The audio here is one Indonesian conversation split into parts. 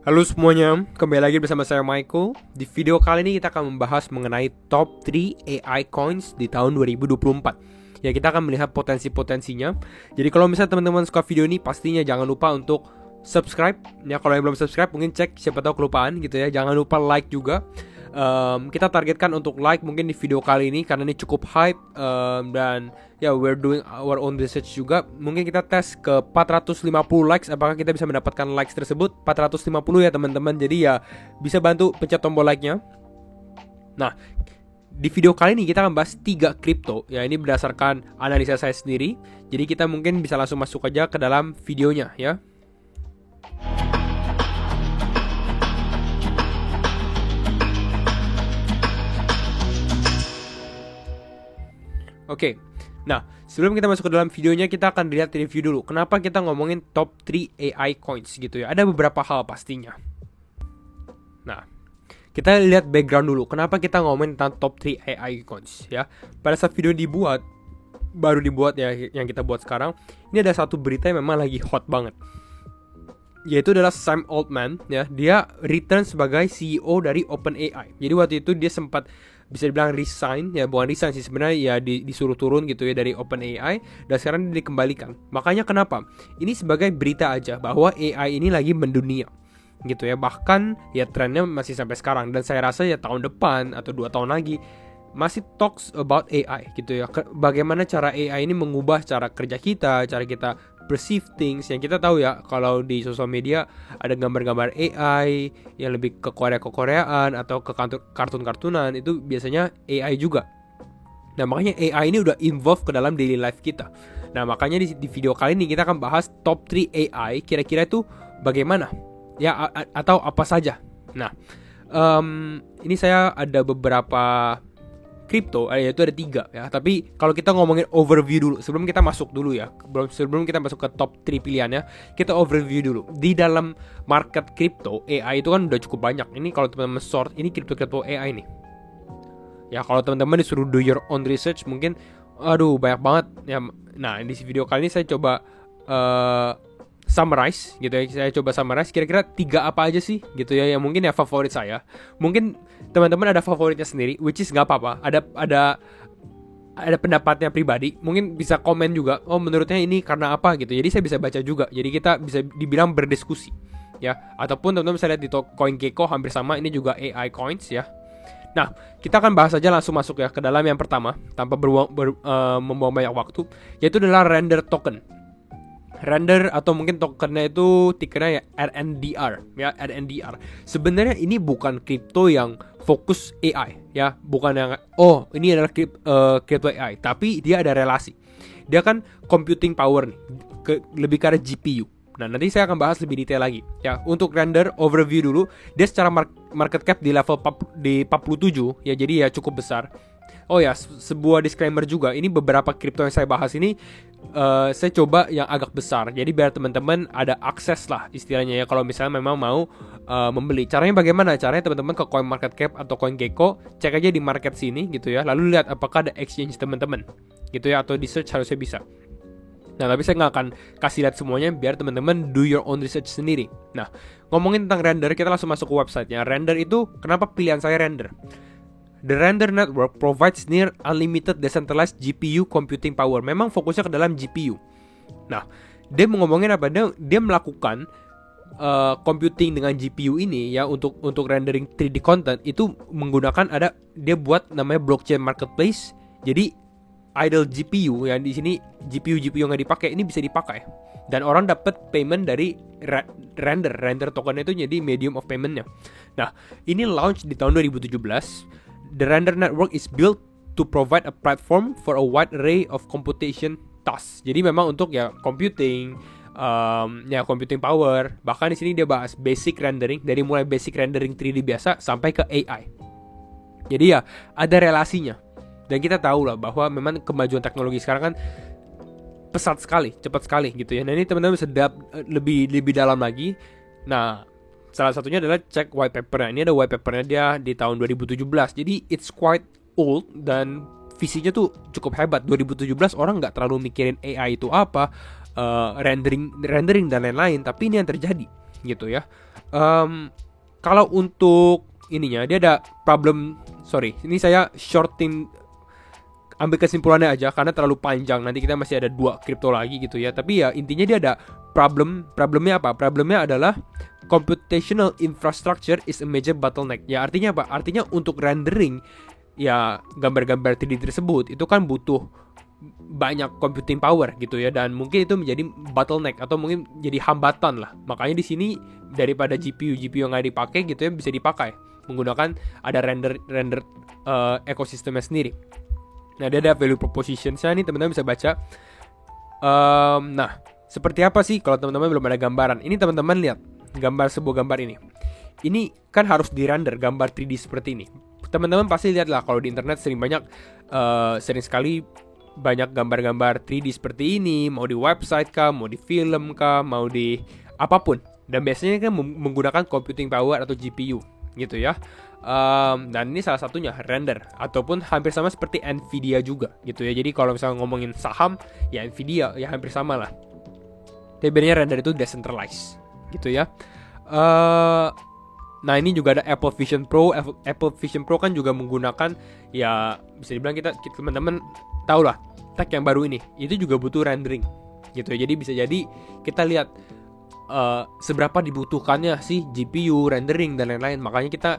Halo semuanya, kembali lagi bersama saya Michael. Di video kali ini kita akan membahas mengenai top 3 AI coins di tahun 2024. Ya, kita akan melihat potensi-potensinya. Jadi kalau misalnya teman-teman suka video ini, pastinya jangan lupa untuk subscribe. Ya, kalau yang belum subscribe mungkin cek, siapa tahu kelupaan gitu ya. Jangan lupa like juga. Kita targetkan untuk like mungkin di video kali ini karena ini cukup hype, dan ya we're doing our own research juga. Mungkin kita tes ke 450 likes, apakah kita bisa mendapatkan likes tersebut 450 ya teman-teman. Jadi ya bisa bantu pencet tombol like-nya. Nah, di video kali ini kita akan bahas 3 kripto. Ya, ini berdasarkan analisa saya sendiri. Jadi kita mungkin bisa langsung masuk aja ke dalam videonya ya. Oke, nah sebelum kita masuk ke dalam videonya, kita akan lihat review dulu. Kenapa kita ngomongin top 3 AI coins gitu ya? Ada beberapa hal pastinya. Nah, kita lihat background dulu. Kenapa kita ngomongin tentang top 3 AI coins ya? Pada saat video baru dibuat ya, yang kita buat sekarang, ini ada satu berita yang memang lagi hot banget. Yaitu adalah Sam Altman ya. Dia return sebagai CEO dari OpenAI. Jadi waktu itu dia sempat bisa dibilang resign ya, bukan resign sih sebenarnya, ya disuruh turun gitu ya dari OpenAI, dan sekarang dikembalikan. Makanya kenapa? Ini sebagai berita aja bahwa AI ini lagi mendunia gitu ya. Bahkan ya trennya masih sampai sekarang, dan saya rasa ya tahun depan atau 2 tahun lagi masih talks about AI gitu ya. Bagaimana cara AI ini mengubah cara kerja kita, cara kita perceive things. Yang kita tahu ya, kalau di sosial media ada gambar-gambar AI yang lebih ke Korea-Koreaan atau ke kartun-kartunan, itu biasanya AI juga. Nah, makanya AI ini udah involve ke dalam daily life kita. Nah, makanya di video kali ini kita akan bahas top 3 AI kira-kira itu bagaimana ya, atau apa saja. Nah, ini saya ada beberapa kripto, yaitu ada 3 ya. Tapi kalau kita ngomongin overview dulu, sebelum kita masuk ke top 3 pilihannya, kita overview dulu. Di dalam market kripto, AI itu kan udah cukup banyak. Ini kalau teman-teman sort, ini kripto AI nih. Ya, kalau teman-teman disuruh do your own research, mungkin aduh banyak banget ya. Nah, di video kali ini saya coba summarize gitu ya. Saya coba summarize kira-kira 3 apa aja sih gitu ya, yang mungkin ya favorit saya. Mungkin teman-teman ada favoritnya sendiri, which is nggak apa-apa. Ada pendapatnya pribadi. Mungkin bisa komen juga, oh menurutnya ini karena apa gitu. Jadi saya bisa baca juga. Jadi kita bisa dibilang berdiskusi ya. Ataupun teman-teman bisa lihat di CoinGecko hampir sama, ini juga AI coins ya. Nah, kita akan bahas aja, langsung masuk ya ke dalam yang pertama tanpa membuang banyak waktu, yaitu adalah Render token. Render atau mungkin tokennya itu tickernya ya RNDR. Sebenarnya ini bukan kripto yang fokus AI ya, bukan yang ini adalah kripto AI, tapi dia ada relasi. Dia kan computing power nih, lebih ke arah GPU. Nah, nanti saya akan bahas lebih detail lagi ya. Untuk Render overview dulu, dia secara market cap di level di 47 ya, jadi ya cukup besar. Oh ya, sebuah disclaimer juga, ini beberapa kripto yang saya bahas ini saya coba yang agak besar, jadi biar teman-teman ada akses lah istilahnya ya, kalau misalnya memang mau membeli. Caranya bagaimana? Caranya teman-teman ke CoinMarketCap atau CoinGecko, cek aja di market sini gitu ya, lalu lihat apakah ada exchange teman-teman gitu ya, atau di search harusnya bisa. Nah, tapi saya nggak akan kasih lihat semuanya, biar teman-teman do your own research sendiri. Nah, ngomongin tentang Render, kita langsung masuk ke websitenya. Render itu, kenapa pilihan saya Render? The Render Network provides near unlimited decentralized GPU computing power. Memang fokusnya ke dalam GPU. Nah, dia mau ngomongin apa? Dia melakukan computing dengan GPU ini ya, untuk rendering 3D content itu menggunakan, dia buat namanya blockchain marketplace. Jadi idle GPU yang di sini, GPU yang nggak dipakai ini bisa dipakai, dan orang dapat payment dari render token itu, jadi medium of paymentnya. Nah, ini launch di tahun 2017. The Render Network is built to provide a platform for a wide array of computation tasks. Jadi memang untuk ya computing, computing power. Bahkan di sini dia bahas basic rendering, dari mulai basic rendering 3D biasa sampai ke AI. Jadi ya ada relasinya. Dan kita tahu lah bahwa memang kemajuan teknologi sekarang kan pesat sekali, cepat sekali gitu ya. Nah, ini teman-teman bisa lebih dalam lagi. Nah, salah satunya adalah cek white papernya. Ini ada white papernya dia di tahun 2017. Jadi it's quite old, dan visinya tuh cukup hebat. 2017 orang nggak terlalu mikirin AI itu apa, rendering dan lain-lain. Tapi ini yang terjadi. gitu ya. Kalau untuk ininya dia ada problem, ini saya shorting, ambil kesimpulannya aja karena terlalu panjang, nanti kita masih ada 2 kripto lagi gitu ya. Tapi ya intinya dia ada problemnya apa? Problemnya adalah computational infrastructure is a major bottleneck. Ya artinya apa? Artinya untuk rendering ya gambar-gambar 3D tersebut itu kan butuh banyak computing power gitu ya, dan mungkin itu menjadi bottleneck atau mungkin jadi hambatan lah. Makanya di sini daripada GPU yang nggak dipakai gitu ya, bisa dipakai menggunakan ada render ekosistemnya sendiri. Nah, dia ada value proposition-nya nih, teman-teman bisa baca. Nah, seperti apa sih kalau teman-teman belum ada gambaran? Ini teman-teman lihat sebuah gambar ini. Ini kan harus di-render gambar 3D seperti ini. Teman-teman pasti lihat lah kalau di internet sering sekali banyak gambar-gambar 3D seperti ini, mau di website kah, mau di film kah, mau di apapun. Dan biasanya kan menggunakan computing power atau GPU gitu ya. Dan ini salah satunya render, ataupun hampir sama seperti Nvidia juga gitu ya. Jadi kalau misalnya ngomongin saham ya Nvidia ya hampir sama lah. Tapi bedanya render itu decentralized gitu ya. Nah ini juga ada Apple Vision Pro. Apple Vision Pro kan juga menggunakan, ya bisa dibilang kita teman-teman tahu lah, tech yang baru ini itu juga butuh rendering gitu ya. Jadi bisa jadi kita lihat seberapa dibutuhkannya sih GPU, rendering dan lain-lain. Makanya kita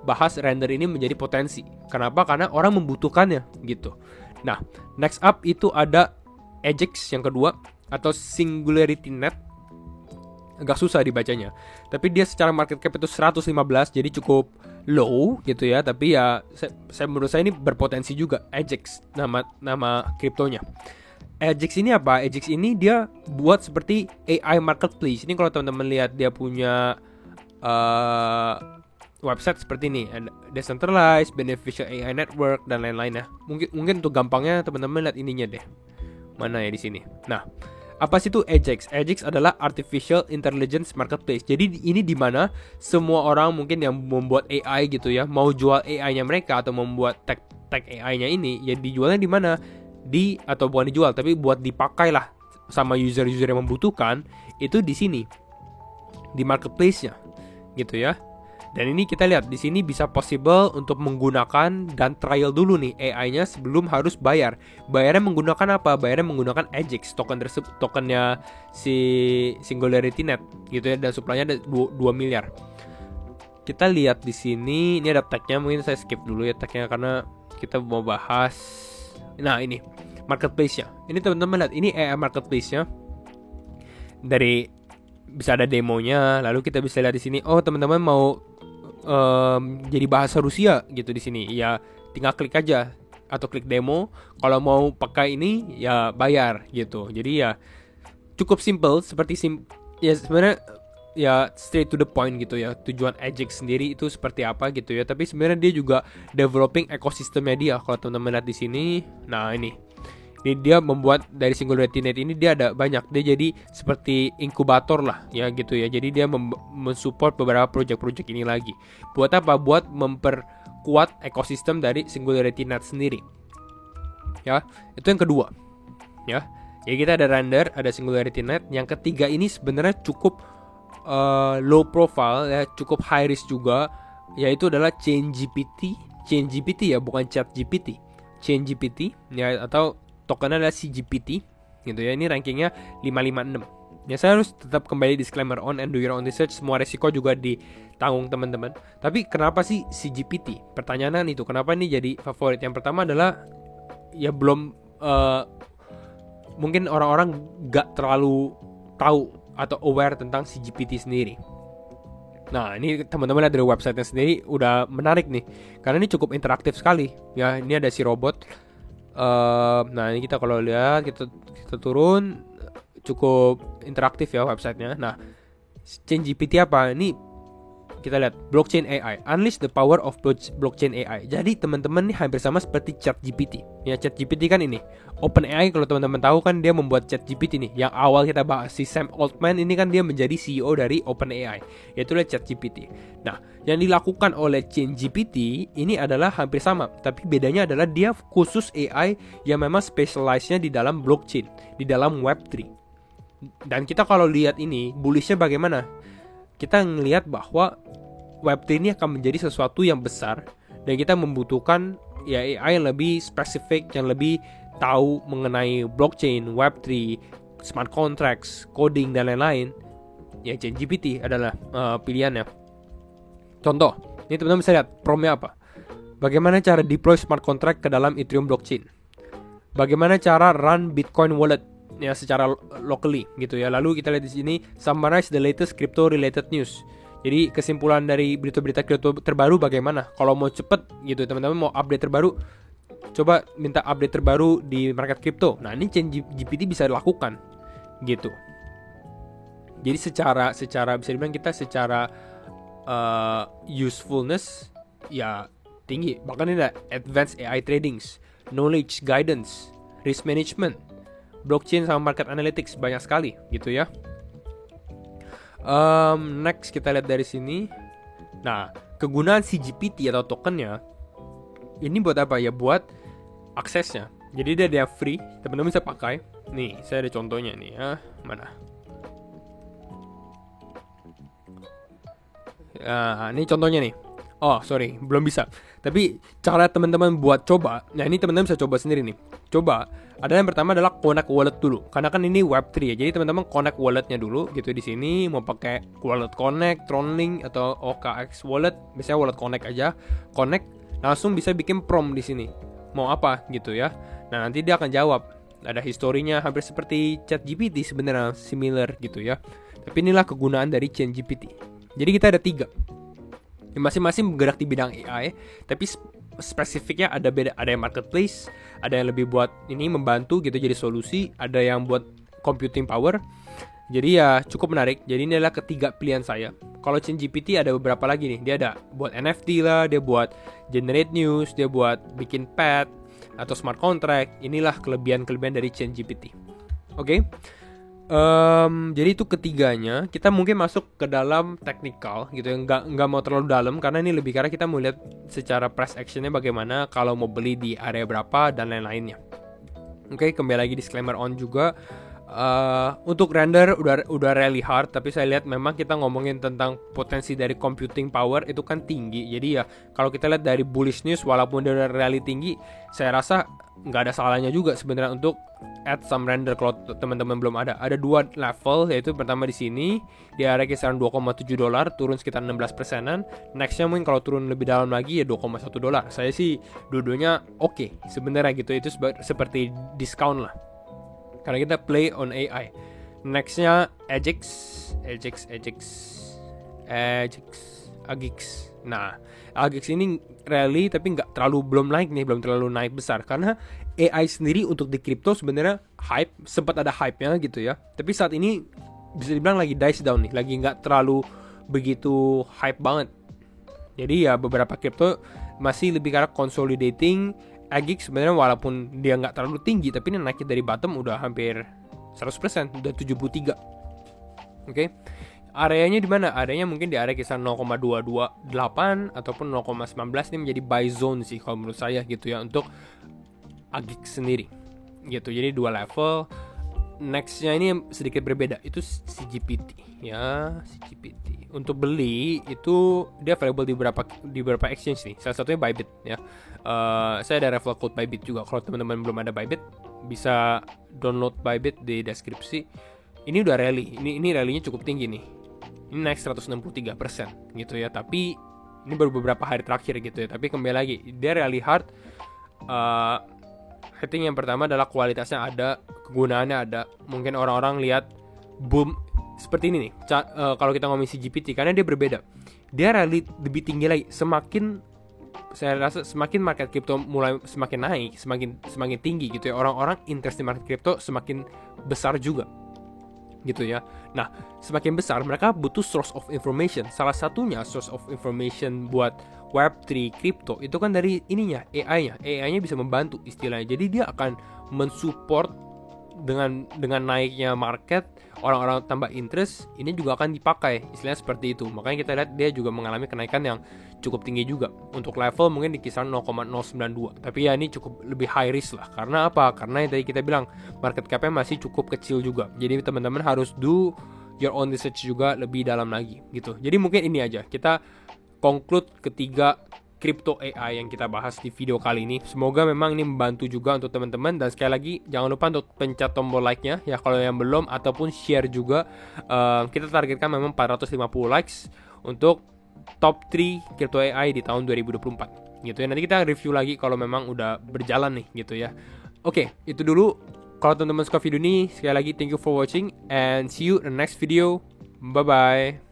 bahas render ini menjadi potensi. Kenapa? Karena orang membutuhkannya gitu. Nah, next up itu ada Ajax yang kedua atau Singularity Net. Agak susah dibacanya. Tapi dia secara market cap itu 115, jadi cukup low gitu ya. Tapi ya menurut saya ini berpotensi juga. Ajax nama kriptonya. Ajax ini apa? Ajax ini dia buat seperti AI marketplace. Ini kalau teman-teman lihat dia punya website seperti ini, decentralized, beneficial AI network dan lain-lain ya. Mungkin untuk gampangnya teman-teman lihat ininya deh. Mana ya di sini. Nah, apa sih itu Ajax? Ajax adalah artificial intelligence marketplace. Jadi ini di mana semua orang mungkin yang membuat AI gitu ya, mau jual AI-nya mereka atau membuat tech AI-nya ini, ya dijualnya di mana? Atau bukan dijual, tapi buat dipakai lah sama user-user yang membutuhkan, itu di sini. Di marketplace-nya. Gitu ya. Dan ini kita lihat di sini bisa possible untuk menggunakan dan trial dulu nih AI-nya sebelum harus bayar. Bayarnya menggunakan apa? Bayarnya menggunakan Ajax, tokennya si Singularity Net gitu ya, dan supply-nya ada 2 miliar. Kita lihat di sini, ini ada tag-nya, mungkin saya skip dulu ya tag-nya karena kita mau bahas. Nah, ini marketplace-nya. Ini teman-teman lihat, ini AI marketplace-nya. Bisa ada demonya, lalu kita bisa lihat di sini. Oh, teman-teman mau jadi bahasa Rusia gitu di sini. Ya tinggal klik aja atau klik demo. Kalau mau pakai ini ya bayar gitu. Jadi ya cukup simple, ya sebenarnya ya straight to the point gitu ya. Tujuan Ajax sendiri itu seperti apa gitu ya. Tapi sebenarnya dia juga developing ekosistemnya dia. Kalau teman-teman lihat di sini, nah ini dia membuat dari Singularity Net ini dia ada banyak. Dia jadi seperti inkubator lah ya gitu ya. Jadi dia mensupport beberapa project-project ini lagi. Buat apa? Buat memperkuat ekosistem dari Singularity Net sendiri. Ya, itu yang kedua. Ya. Jadi kita ada render, ada Singularity Net. Yang ketiga ini sebenarnya cukup low profile ya, cukup high risk juga, yaitu adalah ChainGPT ya, bukan ChatGPT. ChainGPT ya, atau tokennya adalah CGPT gitu ya. Ini rankingnya 556. Ya saya harus tetap kembali disclaimer on and do your own research. Semua resiko juga ditanggung teman-teman. Tapi kenapa sih CGPT? Pertanyaan itu kenapa ini jadi favorit? Yang pertama adalah ya belum mungkin orang-orang gak terlalu tahu atau aware tentang CGPT sendiri. Nah ini teman-teman lihat dari websitenya sendiri udah menarik nih, karena ini cukup interaktif sekali. Ya ini ada si robot. Nah ini kita kalau lihat kita turun, cukup interaktif ya websitenya. Nah ChainGPT apa? Ini kita lihat blockchain AI, unleash the power of blockchain AI. Jadi teman-teman ini hampir sama seperti ChatGPT. Ya ChatGPT kan ini OpenAI, kalau teman-teman tahu kan dia membuat ChatGPT nih. Yang awal kita bahas si Sam Altman ini kan dia menjadi CEO dari OpenAI, yaitu ChatGPT. Nah, yang dilakukan oleh ChainGPT ini adalah hampir sama, tapi bedanya adalah dia khusus AI yang memang specialize-nya di dalam blockchain, di dalam Web3. Dan kita kalau lihat ini bullishnya bagaimana? kita ngelihat bahwa Web3 ini akan menjadi sesuatu yang besar dan kita membutuhkan ya AI yang lebih spesifik, yang lebih tahu mengenai blockchain, Web3, smart contracts, coding dan lain-lain. Ya ChatGPT adalah pilihannya. Contoh, ini teman-teman bisa lihat promnya apa. Bagaimana cara deploy smart contract ke dalam Ethereum blockchain? Bagaimana cara run Bitcoin wallet ya secara locally gitu ya. Lalu kita lihat di sini summarize the latest crypto related news. Jadi kesimpulan dari berita-berita kripto terbaru bagaimana? Kalau mau cepet gitu teman-teman, mau update terbaru, coba minta update terbaru di market kripto. Nah, ini ChatGPT bisa dilakukan gitu. Jadi secara bisa dibilang kita secara usefulness ya tinggi. Bahkan ini ada advanced AI tradings, knowledge guidance, risk management, blockchain sama market analytics, banyak sekali gitu ya. Next kita lihat dari sini. Nah, kegunaan CGPT atau tokennya ini buat apa ya? Buat aksesnya. Jadi dia free, teman-teman bisa pakai. Nih, saya ada contohnya nih ya. Mana? Ini contohnya nih. Oh sorry, belum bisa. Tapi cara teman-teman buat coba, nah ini teman-teman bisa coba sendiri nih. Coba, ada yang pertama adalah connect wallet dulu. Karena kan ini Web3 ya, jadi teman-teman connect walletnya dulu gitu di sini. Mau pakai wallet connect, Tronlink atau OKX wallet, misalnya wallet connect aja, connect, langsung bisa bikin prompt di sini. Mau apa gitu ya? Nah nanti dia akan jawab. Ada historinya hampir seperti ChatGPT sebenarnya, similar gitu ya. Tapi inilah kegunaan dari ChatGPT. Jadi kita ada 3. Masing-masing bergerak di bidang AI, tapi spesifiknya ada beda. Ada yang marketplace, ada yang lebih buat ini membantu gitu jadi solusi, ada yang buat computing power. Jadi ya cukup menarik. Jadi ini adalah ketiga pilihan saya. Kalau ChatGPT ada beberapa lagi nih. Dia ada buat NFT lah, dia buat generate news, dia buat bikin pad atau smart contract. Inilah kelebihan-kelebihan dari ChatGPT. Oke. Jadi itu ketiganya. Kita mungkin masuk ke dalam technical gitu ya, nggak mau terlalu dalam karena ini lebih karena kita mau lihat secara price actionnya bagaimana, kalau mau beli di area berapa dan lain-lainnya. Oke, kembali lagi disclaimer on juga. Untuk render udah really hard, tapi saya lihat memang kita ngomongin tentang potensi dari computing power itu kan tinggi. Jadi ya kalau kita lihat dari bullish news, walaupun dia udah really tinggi, saya rasa nggak ada salahnya juga sebenarnya untuk add some render kalau teman-teman belum ada. Ada 2 level, yaitu pertama di sini di area kisaran $2,7, turun sekitar 16%-an. Nextnya mungkin kalau turun lebih dalam lagi ya $2,1. Saya sih dua-duanya oke sebenarnya gitu. Itu seperti discount lah, karena kita play on AI. Nextnya Agix. Nah, Agix ini rally tapi belum terlalu naik besar karena AI sendiri untuk di crypto sebenarnya sempat ada hype-nya gitu ya. Tapi saat ini bisa dibilang lagi dice down nih, lagi nggak terlalu begitu hype banget. Jadi ya beberapa crypto masih lebih karena consolidating. Agix sebenarnya walaupun dia nggak terlalu tinggi, tapi ini naiknya dari bottom udah hampir 100%, udah 73. Oke. Areanya di mana? Areanya mungkin di area kisaran 0,228 ataupun 0,19. Ini menjadi buy zone sih kalau menurut saya gitu ya untuk Agix sendiri gitu. Jadi 2 level. Nextnya ini sedikit berbeda, itu CGPT ya. CGPT untuk beli itu dia available di beberapa exchange nih. Salah satunya Bybit ya. Saya ada referral code Bybit juga. Kalau teman-teman belum ada Bybit, bisa download Bybit di deskripsi. Ini udah rally. Ini rally-nya cukup tinggi nih. Ini naik 163% gitu ya. Tapi ini baru beberapa hari terakhir gitu ya. Tapi kembali lagi, dia rally hard. I think yang pertama adalah kualitasnya ada, kegunaannya ada. Mungkin orang-orang lihat boom seperti ini nih. Kalau kita ngomongin CGPT, karena dia berbeda. Dia rally lebih tinggi lagi. Saya rasa semakin market crypto mulai semakin naik, semakin tinggi gitu ya. Orang-orang interest di market crypto semakin besar juga gitu ya. Nah, semakin besar mereka butuh source of information. Salah satunya source of information buat Web3 crypto itu kan dari ininya, AI-nya. AI-nya bisa membantu istilahnya. Jadi dia akan mensupport dengan naiknya market, orang-orang tambah interest, ini juga akan dipakai. Istilahnya seperti itu. Makanya kita lihat dia juga mengalami kenaikan yang cukup tinggi juga. Untuk level mungkin di kisaran 0,092. Tapi ya ini cukup lebih high risk lah. Karena apa? Karena yang tadi kita bilang market cap-nya masih cukup kecil juga. Jadi teman-teman harus do your own research juga lebih dalam lagi gitu. Jadi mungkin ini aja, kita conclude ketiga crypto AI yang kita bahas di video kali ini. Semoga memang ini membantu juga untuk teman-teman. Dan sekali lagi jangan lupa untuk pencet tombol like-nya ya kalau yang belum, ataupun share juga. Kita targetkan memang 450 likes untuk top 3 crypto AI di tahun 2024 gitu ya. Nanti kita review lagi kalau memang udah berjalan nih gitu ya. Oke, itu dulu. Kalau teman-teman suka video ini, sekali lagi thank you for watching and see you in the next video. Bye bye.